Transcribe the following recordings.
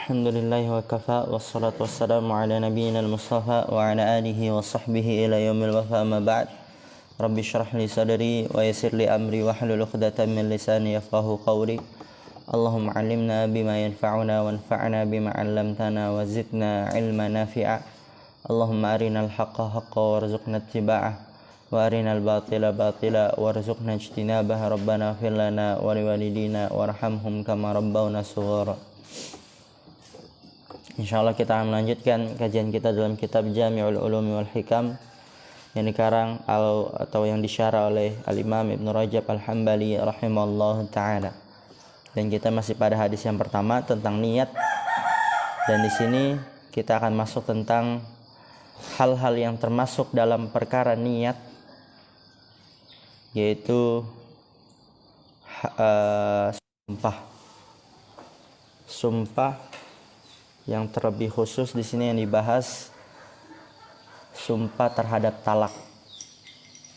Alhamdulillahi wa kafa, wassalatu wassalamu ala nabiyyina al-mustafa wa ala alihi wa sahbihi ila yaumil wafa, amma ba'd. Rabbi syrah li sadri wa yassir li amri wa hlul 'uqdatam min lisani yafqahu qawli. Allahumma 'allimna bima yanfa'una wanfa'na bima 'allamtana wa zidna 'ilman nafi'a. Allahumma arinal haqqa haqqan warzuqna ittiba'ah wa arinal batila batila warzuqna ijtinabah. Rabbana ighfir lana wa liwalidina warhamhum kama rabbawna shighara. Insyaallah kita akan melanjutkan kajian kita dalam kitab Jami'ul Ulumi wal Hikam yang dikarang atau yang disyarah oleh Al-Imam Ibnu Rajab Al-Hambali rahimallahu taala. Dan kita masih pada hadis yang pertama tentang niat. Dan di sini kita akan masuk tentang hal-hal yang termasuk dalam perkara niat, yaitu sumpah yang terlebih khusus di sini yang dibahas sumpah terhadap talak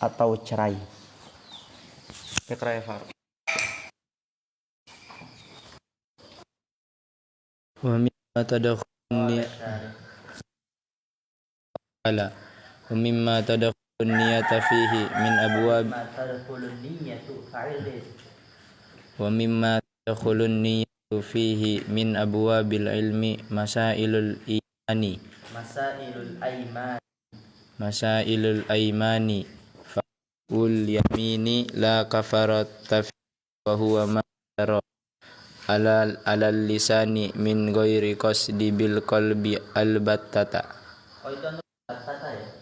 atau cerai. Iqra ya Far. Wa mimma tadkhulun niyata fihi min abwab wa mimma tadkhulun niyatu fihi min abwabil ilmi masailul aimani fa'ul yamini la kafarata wa huwa ma alal lisani min ghairi qasdi bil qalbi albattata. Oh, itu untuk battata ya.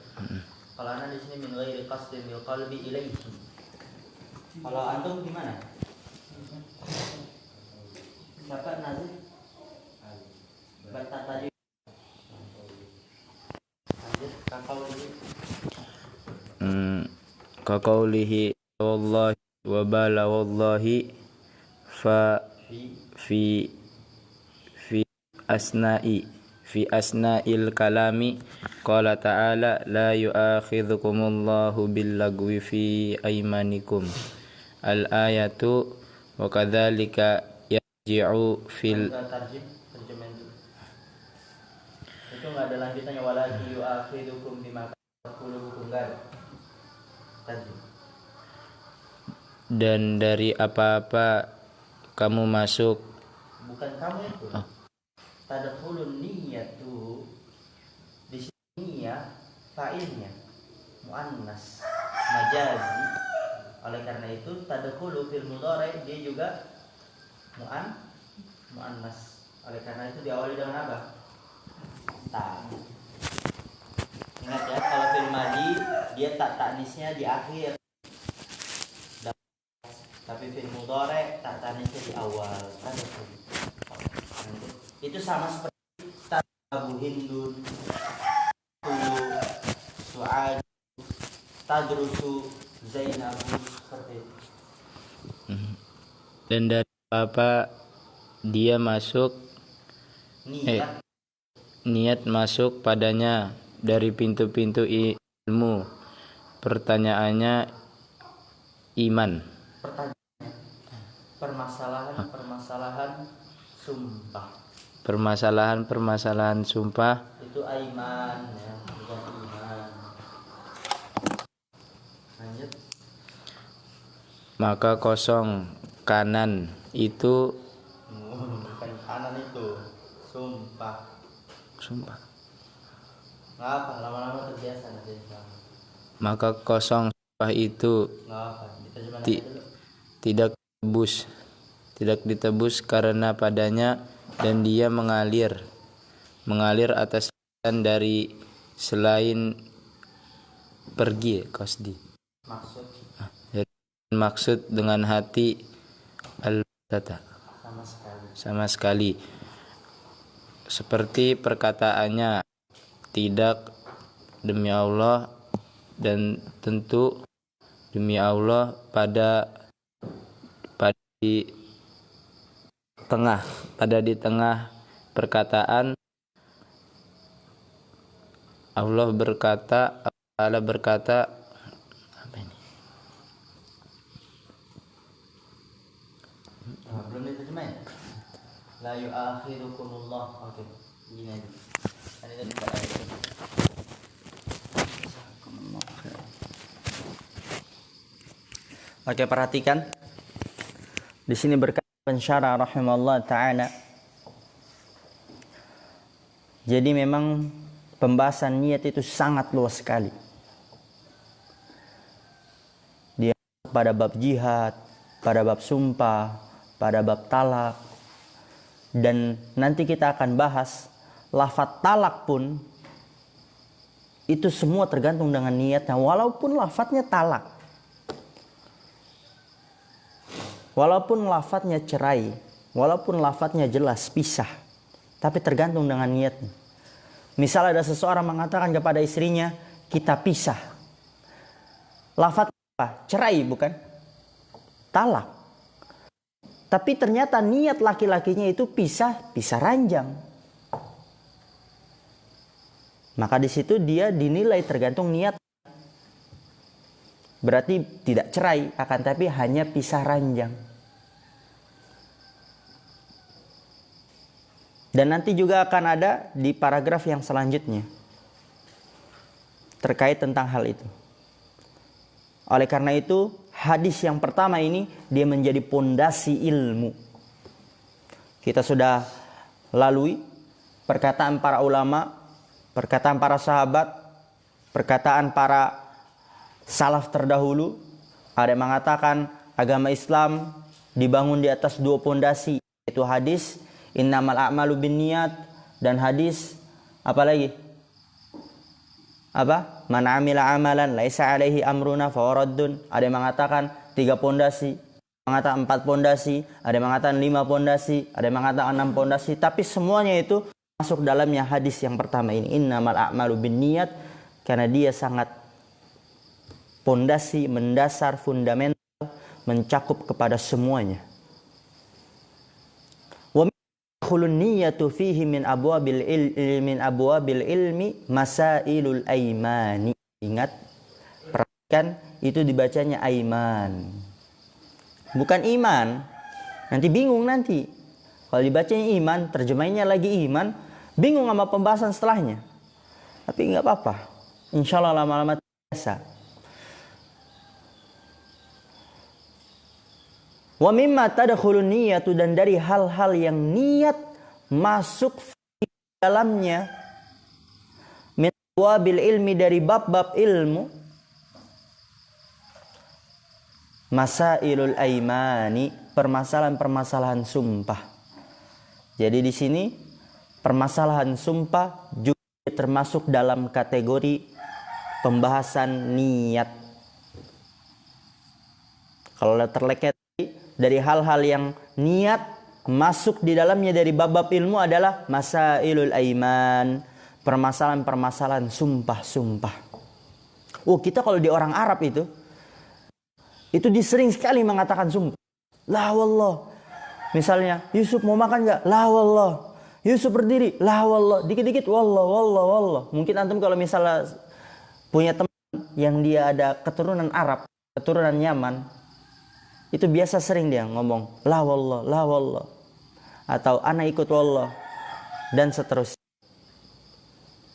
Kalau anak di sini min ghairi qasdi bil qalbi ilaihi. Kalau antum gimana? Siapa Nazif? Battata juga. Lanjut Kaqaulihi wallahi wa bala wallahi fa fi asna'il kalami qala ta'ala la yu'akhidhukumullahu billagwi fi aymanikum al-ayatu wa kadzalika yarji'u fil itu enggak ada lanjutannya, wala yu'akhidhukum bima qulubukum enggak ada. Dan dari apa-apa kamu masuk, bukan kamu itu. Tadkhulun niyatu di sini ya fa'ilnya muannas majazi. Oleh karena itu tadkhulu fil mudhari dia juga muannas. Oleh karena itu diawali dengan apa? Ta. Ingat ya, kalau fil madhi dia ta'nisnya di akhir. Tapi fil mudhari ta'nisnya di awal. Itu sama seperti Abu Hindun, Tulu, Su'ad, Tadrusu, Zainabu, seperti itu. Dan dari apa dia masuk niat masuk padanya dari pintu-pintu ilmu. Pertanyaannya iman. Permasalahan sumpah. Permasalahan sumpah itu aiman ya, bukan iman. Lanjut. Maka kosong kanan itu bukan kanan itu sumpah. Ngapa lama-lama terbiasa nanti. Maka kosong sumpah itu tidak ditebus karena padanya dan dia mengalir atas dari selain pergi qasdi maksud dengan hati al-tata sama sekali seperti perkataannya tidak demi Allah dan tentu demi Allah pada di tengah perkataan Allah berkata apa ini? Belum diterjemahin. La yu'akhirukumullah. Oke. Gini aja. Kan itu tidak ada. Oke, perhatikan. Di sini berkata pensyarah rahimahullah taala. Jadi memang pembahasan niat itu sangat luas sekali. Dia pada bab jihad, pada bab sumpah, pada bab talak. Dan nanti kita akan bahas lafaz talak pun itu semua tergantung dengan niatnya, walaupun lafaznya talak. Walaupun lafadznya cerai, walaupun lafadznya jelas pisah, tapi tergantung dengan niatnya. Misal ada seseorang mengatakan kepada istrinya, kita pisah. Lafadz apa? Cerai bukan? Talak. Tapi ternyata niat laki-lakinya itu pisah ranjang. Maka di situ dia dinilai tergantung niat. Berarti tidak cerai, akan tapi hanya pisah ranjang. Dan nanti juga akan ada di paragraf yang selanjutnya terkait tentang hal itu. Oleh karena itu, hadis yang pertama ini dia menjadi pondasi ilmu. Kita sudah lalui perkataan para ulama, perkataan para sahabat, perkataan para salaf terdahulu. Ada yang mengatakan agama Islam dibangun di atas dua pondasi, yaitu hadis innamal a'malu binniyat dan hadis apa lagi? Apa? Man 'amila 'amalan laisa 'alaihi amruna fahuwa raddun. Ada yang mengatakan 3 pondasi, mengatakan 4 pondasi, ada yang mengatakan 5 pondasi, ada yang mengatakan 6 pondasi, tapi semuanya itu masuk dalamnya hadis yang pertama ini, innamal a'malu binniyat, karena dia sangat pondasi, mendasar, fundamental, mencakup kepada semuanya. Khulun niyatu fihi min abwabil ilmi masailul aimani. Ingat, perhatikan itu dibacanya aiman, bukan iman. Nanti bingung nanti. Kalau dibacanya iman, terjemahnya lagi iman, bingung sama pembahasan setelahnya. Tapi nggak apa-apa. Insya Allah lama-lama biasa. Wa mimma tadkhulun niyatu, dan dari hal-hal yang niat masuk di dalamnya, min wabil ilmi, dari bab-bab ilmu, masailul aimani, permasalahan-permasalahan sumpah. Jadi di sini permasalahan sumpah juga termasuk dalam kategori pembahasan niat. Kalau terleket dari hal-hal yang niat masuk di dalamnya dari bab-bab ilmu adalah masailul aiman, permasalahan-permasalahan sumpah-sumpah. Oh, kita kalau di orang Arab itu disering sekali mengatakan sumpah. La wallah. Misalnya, Yusuf mau makan enggak? La wallah. Yusuf berdiri. La wallah. Dikit-dikit wallah, wallah, wallah. Mungkin antum kalau misalnya punya teman yang dia ada keturunan Arab, keturunan Yaman, itu biasa sering dia ngomong la wallah, la wallah, atau ana ikut wallah, dan seterusnya.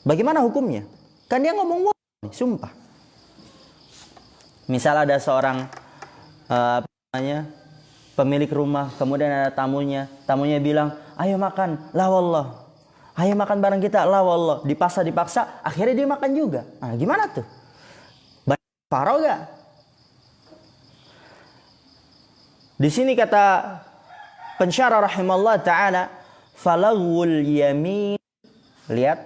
Bagaimana hukumnya? Kan dia ngomong wallah, sumpah. Misal ada seorang pemilik rumah, kemudian ada tamunya bilang, ayo makan, la wallah, ayo makan bareng kita, la wallah. Dipaksa, akhirnya dia makan juga. Nah, gimana tuh? Parah gak? Di sini kata pensyarah rahimallahu taala, falaghul yamin, lihat,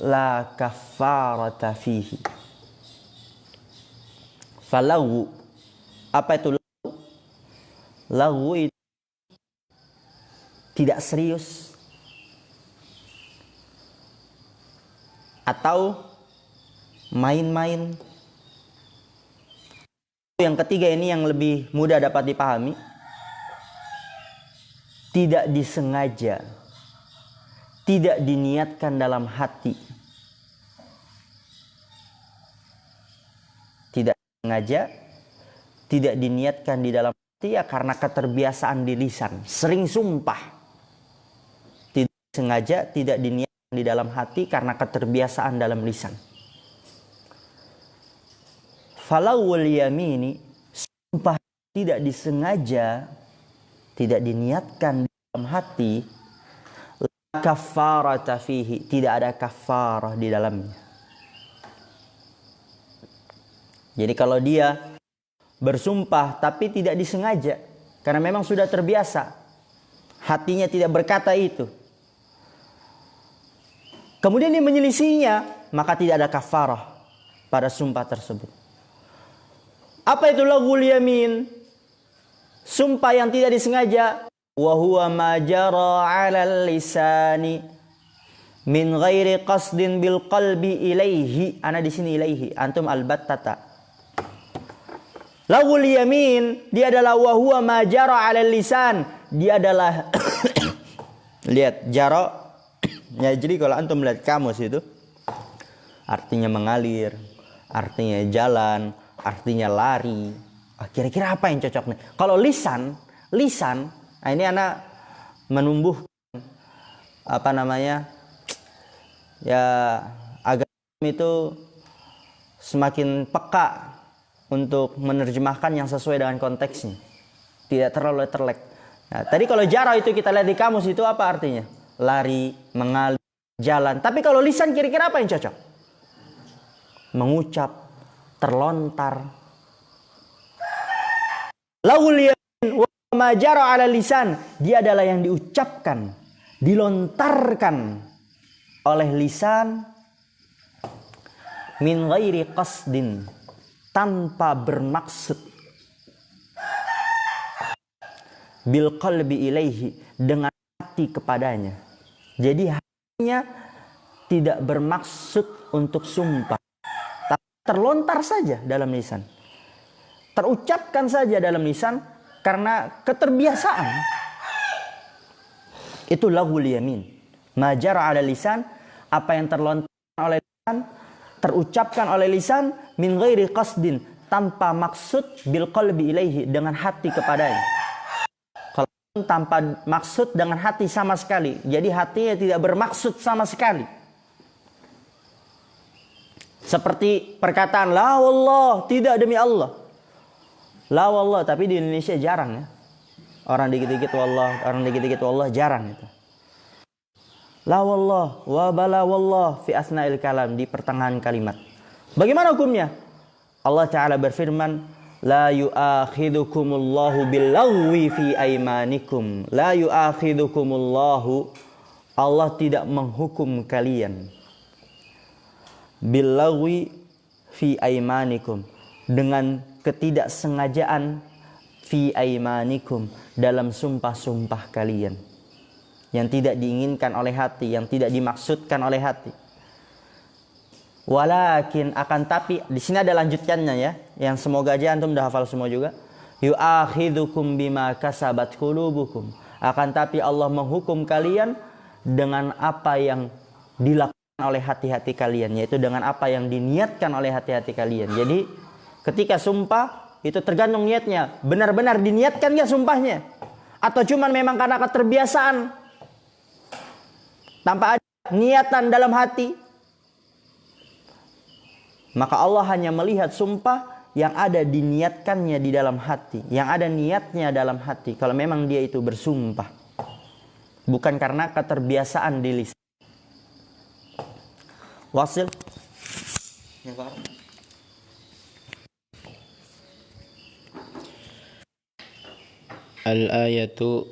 la kafarata fihi. Falaghu, apa itu laghu? Laghu itu tidak serius atau main-main. Yang ketiga ini yang lebih mudah dapat dipahami. Tidak disengaja, tidak diniatkan dalam hati. Tidak sengaja, tidak diniatkan di dalam hati, ya karena keterbiasaan di lisan, sering sumpah. sengaja, tidak diniatkan di dalam hati karena keterbiasaan dalam lisan. Falawul yamini, sumpah tidak disengaja, tidak diniatkan di dalam hati, la kafarata fihi, tidak ada kafarah di dalamnya. Jadi kalau dia bersumpah tapi tidak disengaja, karena memang sudah terbiasa, hatinya tidak berkata itu, kemudian dia menyelisihinya, maka tidak ada kafarah pada sumpah tersebut. Apa itu laghul yamin? Sumpah yang tidak disengaja. Wa huwa ma jara 'alal lisani min ghairi qasdin bil qalbi ilaihi. Ana di sini ilaihi, antum albattata. Laghul yamin, dia adalah wa huwa ma jara 'alal lisan. Dia adalah lihat jara. Ya, jadi kalau antum melihat kamus itu artinya mengalir, artinya jalan, artinya lari. Kira-kira apa yang cocok nih? Kalau lisan, nah ini anak menumbuh apa namanya? Ya, agar itu semakin peka untuk menerjemahkan yang sesuai dengan konteksnya. Tidak terlalu terlek. Nah, tadi kalau jara itu kita lihat di kamus itu apa artinya? Lari, mengalir, jalan. Tapi kalau lisan kira-kira apa yang cocok? Mengucap, terlontar. Laghul yamin wa ma jara 'ala lisan, dia adalah yang diucapkan, dilontarkan oleh lisan min ghairi qasdin, tanpa bermaksud, bil qalbi ilaihi, dengan hati kepadanya. Jadi hatinya tidak bermaksud untuk sumpah, tapi terlontar saja dalam lisan, terucapkan saja dalam lisan karena keterbiasaan. Itu laghul yamin. Majar ala lisan, apa yang terlontar oleh lisan, terucapkan oleh lisan min ghairi qasdin, tanpa maksud, bil qalbi ilaihi, dengan hati kepadanya. Kalau tanpa maksud dengan hati sama sekali, jadi hatinya tidak bermaksud sama sekali. Seperti perkataan la wallah, tidak demi Allah. La wallah, tapi di Indonesia jarang ya. Orang dikit-dikit wallah, orang dikit-dikit wallah, jarang itu. La wallah wa bala wallah fi asna'il kalam, di pertengahan kalimat. Bagaimana hukumnya? Allah Ta'ala berfirman, la yu'akhidukumullahu billaghwi fi aymanikum. La yu'akhidukumullahu, Allah tidak menghukum kalian, billaghwi fi aymanikum, dengan ketidaksengajaan, fi aymanikum, dalam sumpah-sumpah kalian, yang tidak diinginkan oleh hati, yang tidak dimaksudkan oleh hati. Walakin, akan tapi, di sini ada lanjutannya ya, yang semoga aja antum udah hafal semua juga. Yu'akhidukum bima kasabat qulubukum. Akan tapi Allah menghukum kalian dengan apa yang dilakukan oleh hati-hati kalian, yaitu dengan apa yang diniatkan oleh hati-hati kalian. Jadi ketika sumpah itu tergantung niatnya, benar-benar diniatkan nggak sumpahnya, atau cuman memang karena keterbiasaan tanpa ada niatan dalam hati. Maka Allah hanya melihat sumpah yang ada diniatkannya di dalam hati, yang ada niatnya dalam hati, kalau memang dia itu bersumpah, bukan karena keterbiasaan di lisan. Wasil. Al-ayatu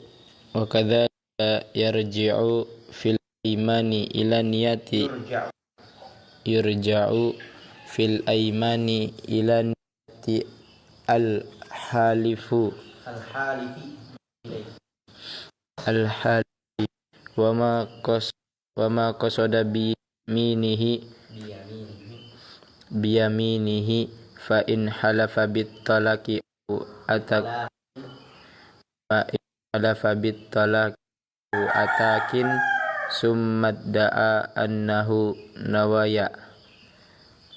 wa kadzalika yarji'u fil imani ila niyati, yurja'u fil aimani ila niyati al-halifu al-halifi wa ma qasada biyaminihi fa in halafa bit talaqi atak fa in halafa bit talaqi atakin summa da'a annahu nawaya.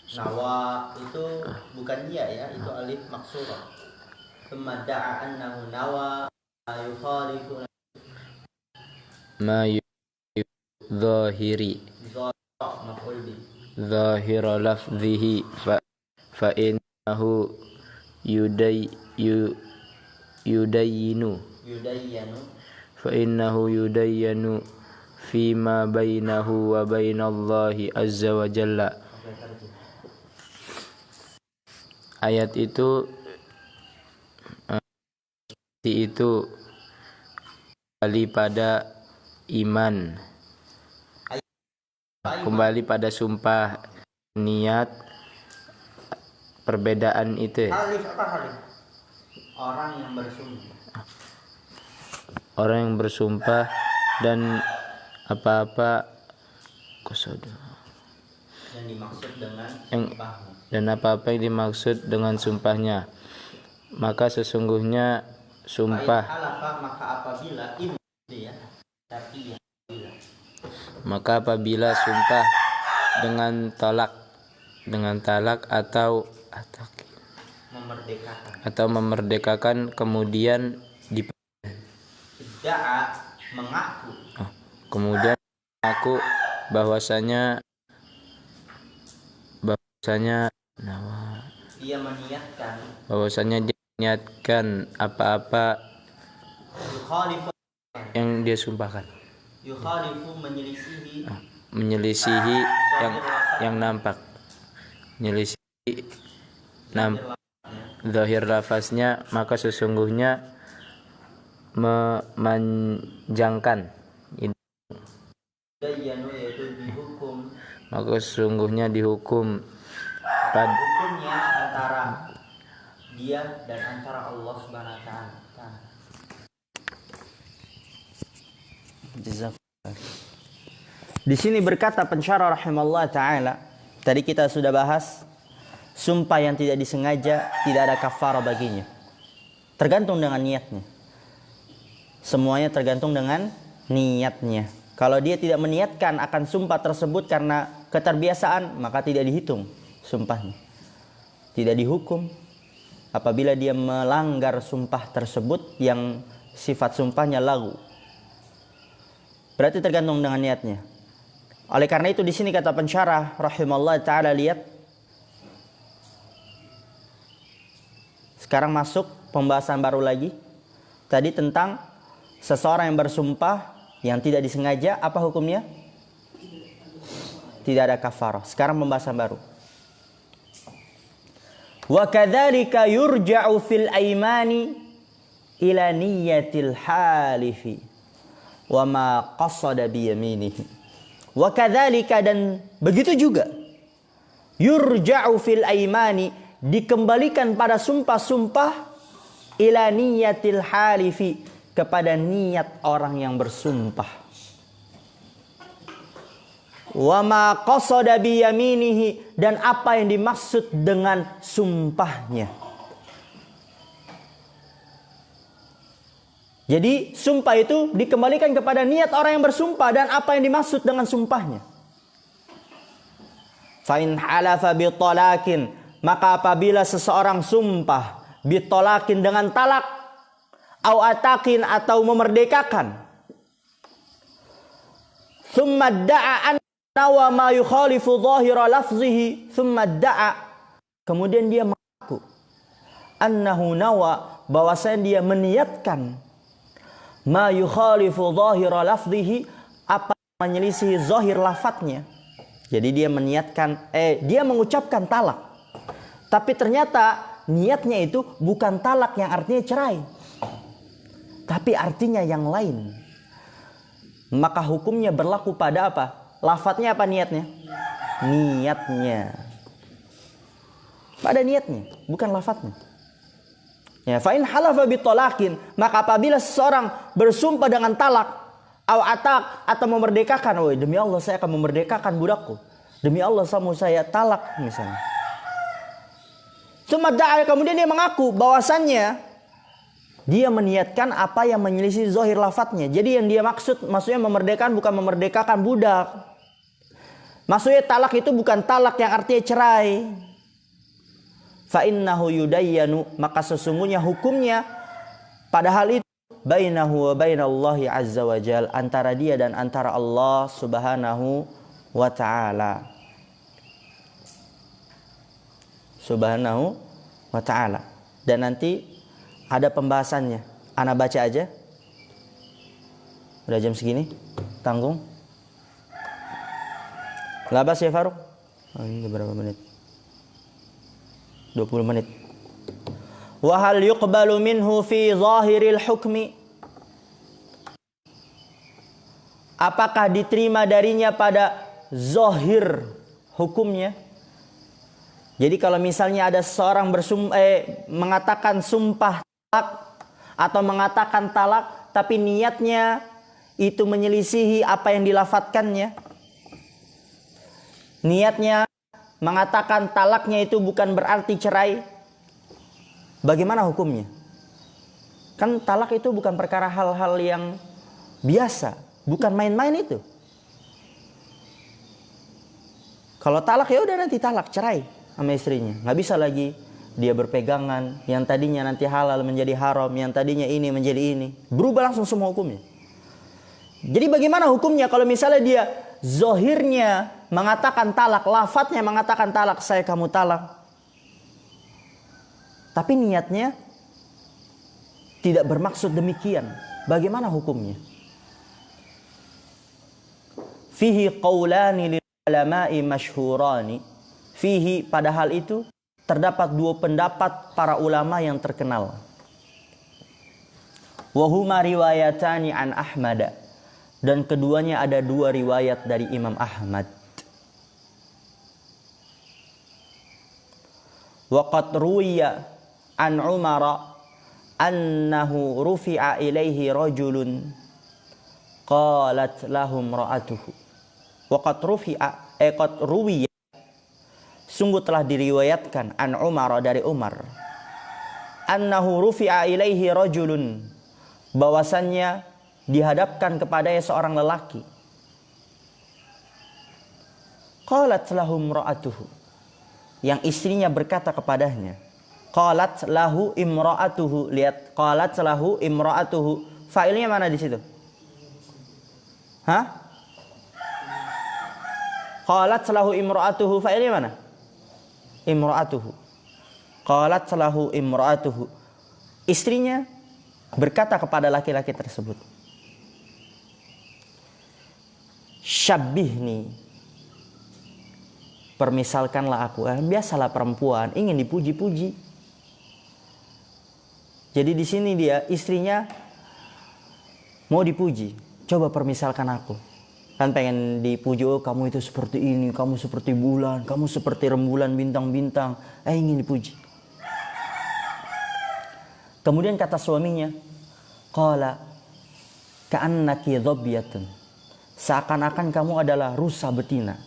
Nawa itu bukan dia ya, itu alif maksurah. Summa da'a annahu nawa yukhalifu ma zahiri zahira lafzihi fa innahu yudayyinu fa innahu yudayyanu fima bainahu wa bainallahi azza wa jalla. Ayat itu kembali pada iman, kembali pada sumpah, niat, perbedaan itu. Orang yang bersumpah dan apa-apa dan apa-apa yang dimaksud dengan sumpahnya, maka sesungguhnya sumpah apabila sumpah dengan talak atau memerdekakan kemudian mengaku bahwasanya dia niatkan apa-apa yang dia sumpahkan, menyelisihi yang nampak, zahir lafaznya, maka sesungguhnya memanjangkan, maka sesungguhnya dihukum hukumnya antara dia dan antara Allah Subhanahu wa taala. Di sini berkata pensyarah rahimallahu taala, tadi kita sudah bahas sumpah yang tidak disengaja tidak ada kafarah baginya. Tergantung dengan niatnya. Semuanya tergantung dengan niatnya. Kalau dia tidak meniatkan akan sumpah tersebut karena keterbiasaan, maka tidak dihitung sumpahnya. Tidak dihukum apabila dia melanggar sumpah tersebut yang sifat sumpahnya laghu. Berarti tergantung dengan niatnya. Oleh karena itu di sini kata pensyarah rahimallahu taala, lihat. Sekarang masuk pembahasan baru lagi. Tadi tentang seseorang yang bersumpah yang tidak disengaja, apa hukumnya? Tidak ada kafarah. Sekarang pembahasan baru. Wa kadzalika yurja'u fil aimani ila niyyatil halifi wa ma qasada bi yaminihi. Wa kadzalika, dan begitu juga, yurja'u fil aimani, dikembalikan pada sumpah-sumpah, ila niyyatil halifi, kepada niat orang yang bersumpah. Wa ma qasada bi yaminihi, dan apa yang dimaksud dengan sumpahnya. Jadi sumpah itu dikembalikan kepada niat orang yang bersumpah dan apa yang dimaksud dengan sumpahnya. Fa in halafa bi talakin, maka apabila seseorang sumpah bi talakin dengan talak, au atakin atau memerdekakan, thumma da'a an nawa ma yukhalifu dhahira lafzihi, thumma da'a, kemudian dia mengaku annahu nawa, bahwasanya dia meniatkan ma yukhalifu dhahira lafzihi, apa menyelisih zahir lafadznya. Jadi dia meniatkan dia mengucapkan talak, tapi ternyata niatnya itu bukan talak yang artinya cerai, tapi artinya yang lain. Maka hukumnya berlaku pada apa? Lafadznya apa niatnya? Niatnya. Pada niatnya, bukan lafadznya. Ya, fa in halafa bitolakin, maka apabila seseorang bersumpah dengan talak, au atak, atau memerdekakan, woi demi Allah saya akan memerdekakan budakku, demi Allah saya talak misalnya. Cuma kemudian dia mengaku bahwasannya dia meniatkan apa yang menyelisih zahir lafadznya. Jadi yang dia maksudnya memerdekakan bukan memerdekakan budak. Maksudnya talak itu bukan talak yang artinya cerai. Fa innahu yudayyanu, maka sesungguhnya hukumnya pada hal itu bainahu wa bainallahi azza wa jal, antara dia dan antara Allah subhanahu wa ta'ala. Subhanahu wa ta'ala. Dan nanti ada pembahasannya. Ana baca aja. Udah jam segini, tanggung. Labas ya Faruk? Oh, ini berapa menit? 20 menit. Wa hal yuqbalu minhu fi zahiril hukmi? Apakah diterima darinya pada zahir hukumnya? Jadi kalau misalnya ada seorang mengatakan sumpah talak atau mengatakan talak tapi niatnya itu menyelisihi apa yang dilafatkannya, niatnya mengatakan talaknya itu bukan berarti cerai, bagaimana hukumnya? Kan talak itu bukan perkara hal-hal yang biasa, bukan main-main itu. Kalau talak ya udah nanti talak, cerai sama istrinya. Nggak bisa lagi dia berpegangan, yang tadinya nanti halal menjadi haram, yang tadinya ini menjadi ini. Berubah langsung semua hukumnya. Jadi bagaimana hukumnya kalau misalnya dia zohirnya mengatakan talak, lafadznya mengatakan talak, saya kamu talak, tapi niatnya tidak bermaksud demikian. Bagaimana hukumnya? Fihi qawlani lil ulama'i masyhurani. Fihi, padahal itu terdapat dua pendapat para ulama yang terkenal. Wahuma riwayatani an Ahmad, dan keduanya ada dua riwayat dari Imam Ahmad. Waqad ruwiya an Umar annahu rufi'a ilaihi rajulun qalat lahum ra'atuhu. Waqad rufi'a qad ruwiya, sungguh telah diriwayatkan an Umar, dari Umar, annahu rufi'a ilaihi rajulun, bahwasannya dihadapkan kepadanya seorang lelaki. Qalat lahum ra'atuhu, yang istrinya berkata kepadanya. Qalat lahu imra'atuhu, lihat, qalat lahu imra'atuhu, fa'ilnya mana di situ? Hah? Qalat lahu imra'atuhu, fa'ilnya mana? Imra'atuhu. Qalat lahu imra'atuhu, istrinya berkata kepada laki-laki tersebut, syabbihni, permisalkanlah aku. Biasalah perempuan ingin dipuji-puji. Jadi di sini dia, istrinya mau dipuji, coba permisalkan aku. Kan pengen dipuji, oh kamu itu seperti ini, kamu seperti bulan, kamu seperti rembulan bintang-bintang. Ingin dipuji. Kemudian kata suaminya, qala ka'annaki dhabyatun, seakan-akan kamu adalah rusa betina.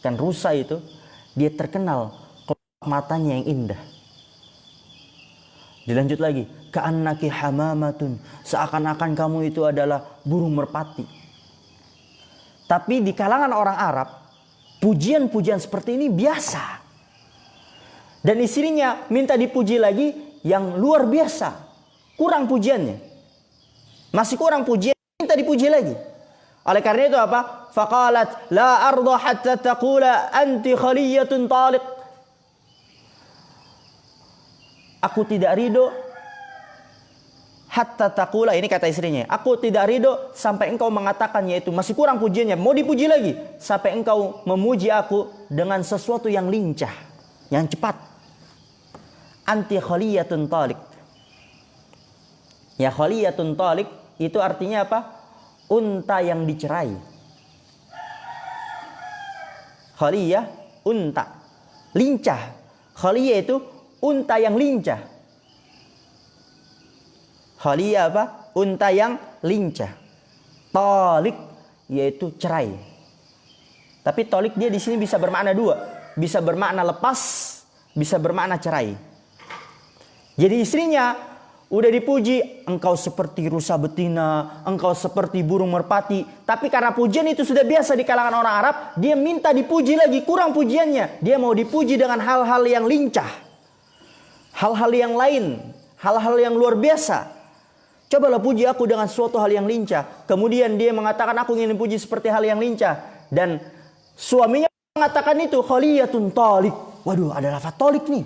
Kan rusa itu dia terkenal kelopak matanya yang indah. Dilanjut lagi, ka'annaki hamamatun, seakan-akan kamu itu adalah burung merpati. Tapi di kalangan orang Arab, pujian-pujian seperti ini biasa. Dan istrinya minta dipuji lagi yang luar biasa. Kurang pujiannya, masih kurang pujian, minta dipuji lagi. Oleh karena itu apa? Faqalat la arda hatta taqula anti khaliyatun taliq. Aku tidak ridho hatta taqula, ini kata istrinya, aku tidak ridho sampai engkau mengatakan, yaitu masih kurang pujiannya, mau dipuji lagi, sampai engkau memuji aku dengan sesuatu yang lincah, yang cepat. Anti khaliyatun taliq. Ya, khaliyatun taliq itu artinya apa? Unta yang dicerai. Khaliyah, unta. Lincah. Khaliyah itu unta yang lincah. Khaliyah apa? Unta yang lincah. Talik, yaitu cerai. Tapi talik dia di sini bisa bermakna dua. Bisa bermakna lepas, bisa bermakna cerai. Jadi istrinya udah dipuji, engkau seperti rusa betina, engkau seperti burung merpati. Tapi karena pujian itu sudah biasa di kalangan orang Arab, dia minta dipuji lagi, kurang pujiannya. Dia mau dipuji dengan hal-hal yang lincah, hal-hal yang lain, hal-hal yang luar biasa. Cobalah puji aku dengan suatu hal yang lincah. Kemudian dia mengatakan aku ingin dipuji seperti hal yang lincah. Dan suaminya mengatakan itu khaliyatun talik. Waduh, ada lafaz talik nih.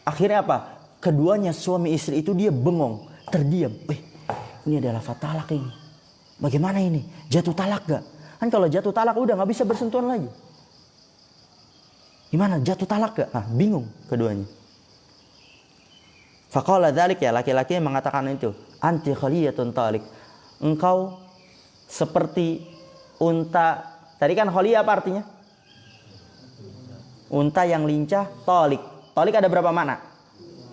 Akhirnya apa? Keduanya suami istri itu dia bengong, terdiam. Ini ada lafaz talak ini. Bagaimana ini? Jatuh talak gak? Kan kalau jatuh talak udah gak bisa bersentuhan lagi. Gimana? Jatuh talak gak? Nah, bingung keduanya. Faqala dzalik, ya laki-laki yang mengatakan itu, anti khaliyatun talik. Engkau seperti unta. Tadi kan khaliyah apa artinya? Unta yang lincah, talik. Talik ada berapa makna?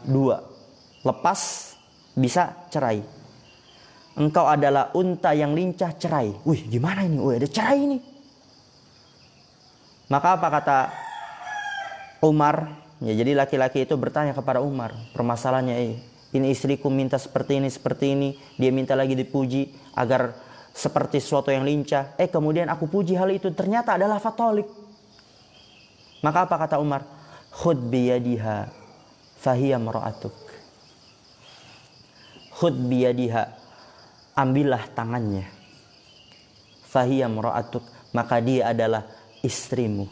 2. Lepas, bisa cerai. Engkau adalah unta yang lincah cerai. Wih, gimana ini? Wih, ada cerai ini. Maka apa kata Umar? Ya, jadi laki-laki itu bertanya kepada Umar, permasalahannya ini istriku minta seperti ini, dia minta lagi dipuji agar seperti sesuatu yang lincah. Kemudian aku puji hal itu, ternyata adalah fatolik. Maka apa kata Umar? Khud biyadiha fahiya mar'atuk. Khud biyadiha, ambillah tangannya. Fahiya mar'atuk, maka dia adalah istrimu.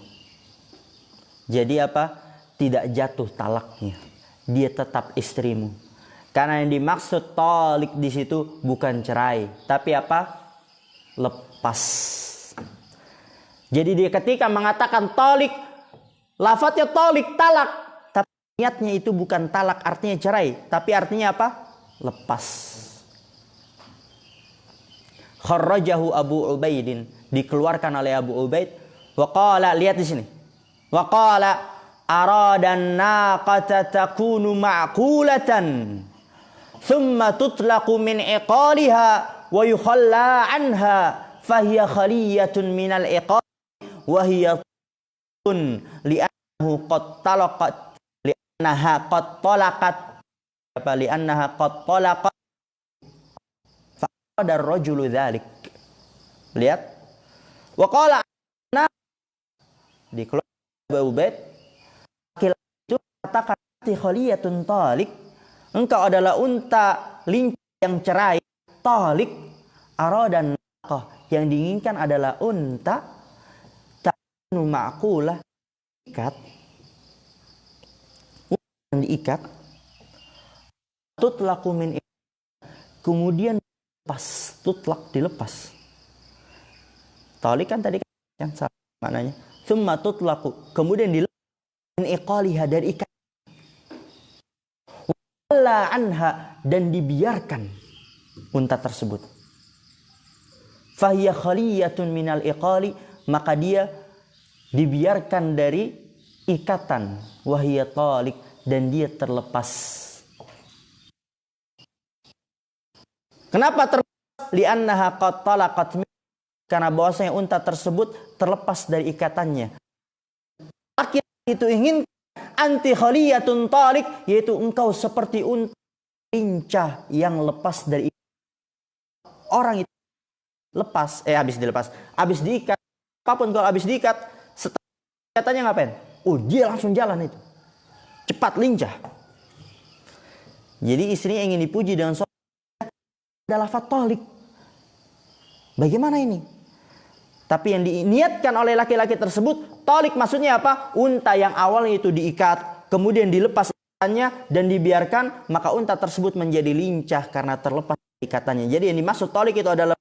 Jadi apa? Tidak jatuh talaknya, dia tetap istrimu. Karena yang dimaksud talik di situ bukan cerai, tapi apa? Lepas. Jadi dia ketika mengatakan talik, lafadznya talik, talak, tapi niatnya itu bukan talak, artinya cerai, tapi artinya apa? Lepas. Kharrajahu Abu Ubaidin, dikeluarkan oleh Abu Ubaid. Waqala, lihat di sini. Waqala aradan naqata takunu ma'qulatan thumma tutlaqu min iqaliha wa yukhalla anha fahiya khaliyatun minal iqal wa hiya tun li'annahu qad talaqat li'annaha qad talaqat li'annaha qad talaqat fa ar-rajulu dzalik. Lihat. Wa qala di keluar Abu Ubaid itu katakan khaliyatun talik, engkau adalah unta lincah yang cerai. Talik aradan naqah, yang diinginkan adalah unta takunu ma'qulah, ikat, yang diikat, tutlaqu min, kemudian lepas, tutlaq dilepas. Talik kan tadi kan sama maknanya. Tsumma tutlaqu, kemudian dilepas min iqaliha, dari ikat, walla anha, dan dibiarkan unta tersebut. Fahiya khaliyatun minal iqali, maka dia dibiarkan dari ikatan. Wahiya talik, dan dia terlepas. Kenapa terlepas? Li'annaha qad talaqat, karena bahwasanya unta tersebut terlepas dari ikatannya. Laki itu ingin anti khaliyatun talik, yaitu engkau seperti unta lincah yang lepas dari orang itu. Lepas, habis dilepas, habis diikat, apapun kalau habis diikat, setelah ikatannya ngapain? Dia langsung jalan itu, cepat, lincah. Jadi istrinya ingin dipuji dengan adalah fatolik. Bagaimana ini? Tapi yang diniatkan oleh laki-laki tersebut, tolik maksudnya apa? Unta yang awalnya itu diikat, kemudian dilepas ikatannya dan dibiarkan, maka unta tersebut menjadi lincah karena terlepas ikatannya. Jadi yang dimaksud tolik itu adalah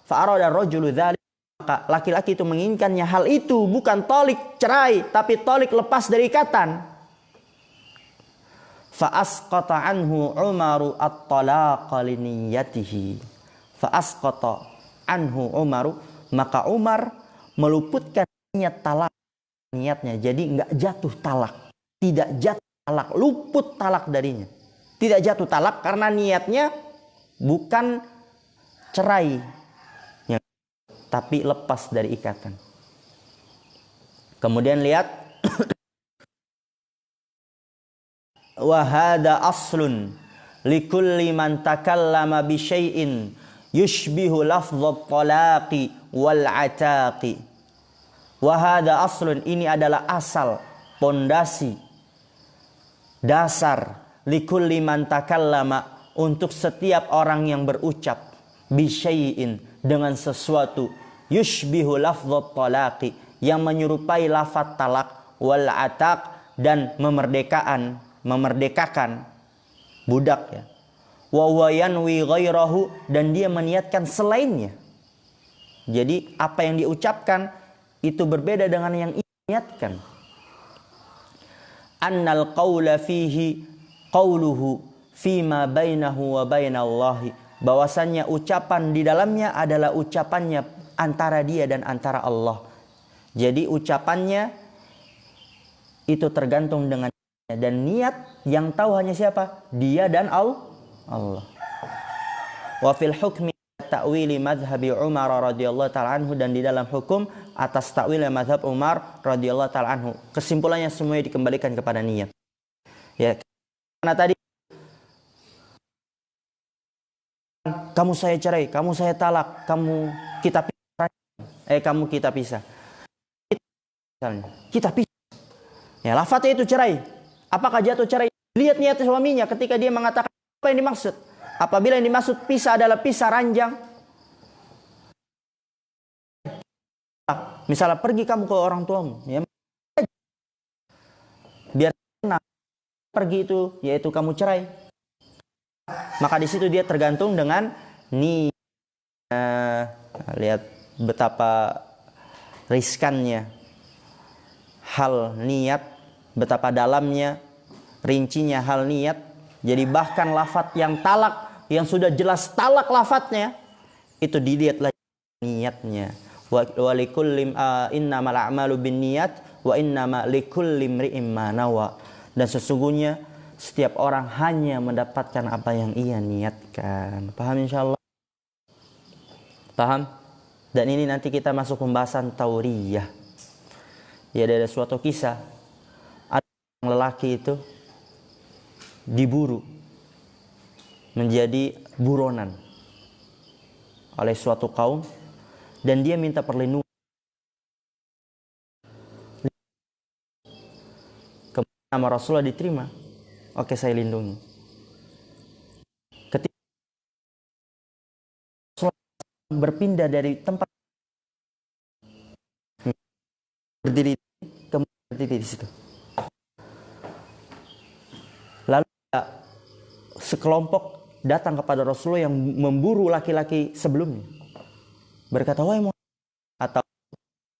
fa'arada rajulu dzalik, maka laki-laki itu menginginkannya hal itu, bukan tolik cerai, tapi tolik lepas dari ikatan. Fa'asqata anhu Umaru at-talaqa li niyyatihi. Fa'asqata anhu Umaru, maka Umar meluputkan niat talak, niatnya. Jadi enggak jatuh talak, tidak jatuh talak, luput talak darinya. Tidak jatuh talak karena niatnya bukan cerai, tapi lepas dari ikatan. Kemudian lihat wa hada aslun likulli man takallama bi syai'in yushbihu lafdhat talaqi wal ataqi. Wa hada aslun, ini adalah asal, pondasi, dasar, likulli man takallama, untuk setiap orang yang berucap bisyai'in, dengan sesuatu, yushbihu lafdhat talaqi, yang menyerupai lafaz talak, wal ataq, dan memerdekakan budak ya. Wa huwa yanwi ghairahu, dan dia meniatkan selainnya. Jadi apa yang diucapkan itu berbeda dengan yang niatkan. Annal qawla fihi qawluhu fima bainahu wa bainallahi, bahwasannya ucapan di dalamnya adalah ucapannya antara dia dan antara Allah. Jadi ucapannya itu tergantung dengan dan niat yang tahu hanya siapa? Dia dan Allah. Wa fil hukmi ta'wili madhhabi Umar radhiyallahu ta'ala anhu, dan di dalam hukum atas ta'wil madhab Umar radhiyallahu ta'ala anhu, kesimpulannya semuanya dikembalikan kepada niat. Ya, karena tadi kamu saya cerai, kamu saya talak, kita pisah. Kita pisah. Ya, lafadznya itu cerai. Apakah jatuh cerai? Lihat niat suaminya ketika dia mengatakan apa yang dimaksud. Apabila yang dimaksud pisah adalah pisah ranjang. Misalnya pergi kamu ke orang tuamu, ya, biar pergi itu, yaitu kamu cerai. Maka di situ dia tergantung dengan niat. Lihat betapa riskannya hal niat, betapa dalamnya, rincinya hal niat. Jadi bahkan lafaz yang talak, yang sudah jelas talak lafaznya, itu dilihat lagi niatnya. Wa likulli innamal a'malu binniyat wa innama likulli imri'in ma nawa. Dan sesungguhnya setiap orang hanya mendapatkan apa yang ia niatkan. Paham insyaallah? Paham? Dan ini nanti kita masuk pembahasan tauriyah. Ya, ada suatu kisah, ada lelaki itu diburu menjadi buronan oleh suatu kaum, dan dia minta perlindungan. Kemudian nama Rasulullah diterima. Oke, saya lindungi. Ketika Rasulullah berpindah dari tempat berdiri, kemudian berdiri di situ. Lalu sekelompok datang kepada Rasulullah yang memburu laki-laki sebelumnya. Berkata, wahai Muhammad, atau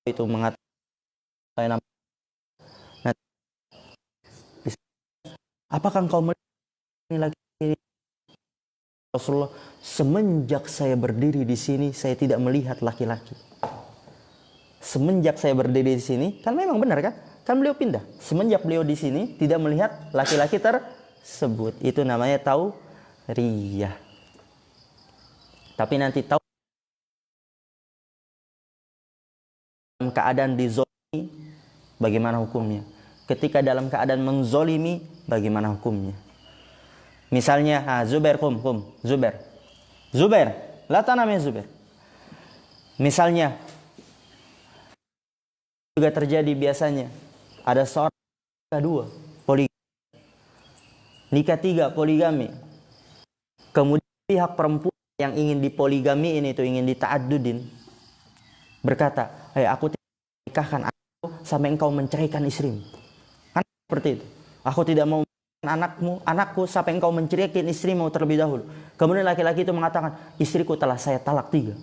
itu mengatakan, apakah engkau melihat laki Rasulullah? Semenjak saya berdiri di sini, saya tidak melihat laki-laki. Semenjak saya berdiri di sini, kan memang benar kan? Kan beliau pindah. Semenjak beliau di sini, tidak melihat laki-laki tersebut. Itu namanya tauriyah. Tapi nanti tahu dalam keadaan dizolimi, bagaimana hukumnya? Ketika dalam keadaan menzolimi, bagaimana hukumnya? Misalnya, Zubair, Zubair, la tanamnya Zubair. Misalnya, juga terjadi biasanya, ada seorang nikah dua, poligami. Nikah tiga, poligami. Kemudian pihak perempuan yang ingin dipoligami ini, itu ingin dita'addudin, berkata, aku tidak nikahkan aku sampai engkau menceraikan istrimu. Kan seperti itu. Aku tidak mau anakku sampai engkau menceraikan istrimu terlebih dahulu. Kemudian laki-laki itu mengatakan, istriku telah saya talak 3.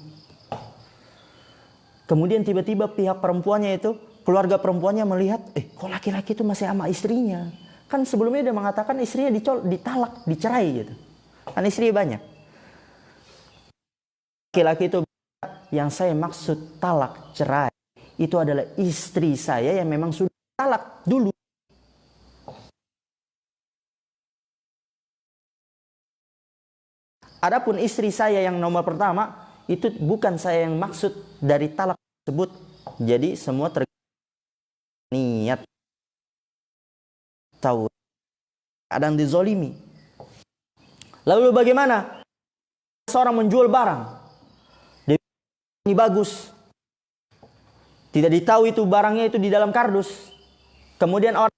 Kemudian tiba-tiba pihak perempuannya itu, keluarga perempuannya melihat, kok laki-laki itu masih sama istrinya? Kan sebelumnya dia mengatakan istrinya ditalak, dicerai gitu. Kan istri banyak. Laki-laki itu, yang saya maksud talak, cerai, itu adalah istri saya yang memang sudah talak dulu. Adapun istri saya yang nomor pertama, itu bukan saya yang maksud dari talak tersebut. Jadi semua niat tahu kadang dizolimi. Lalu bagaimana? Seorang menjual barang, dia ini bagus, tidak ditahu itu barangnya itu di dalam kardus. Kemudian orang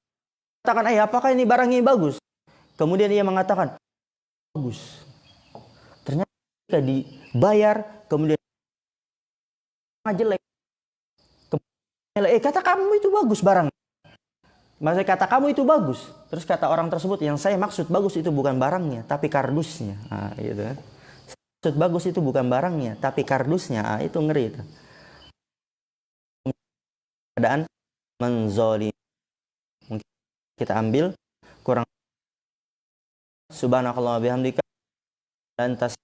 mengatakan, apakah ini barangnya bagus? Kemudian ia mengatakan, bagus. dibayar, kemudian jelek. Kata kamu itu bagus barang. Maksudnya kata kamu itu bagus. Terus kata orang tersebut, yang saya maksud bagus itu bukan barangnya, tapi kardusnya. Nah, gitu. Maksud bagus itu bukan barangnya, tapi kardusnya. Nah, itu ngeri itu. Keadaan menzolim. Mungkin kita ambil kurang. Subhanakallah bihamdika. Lantas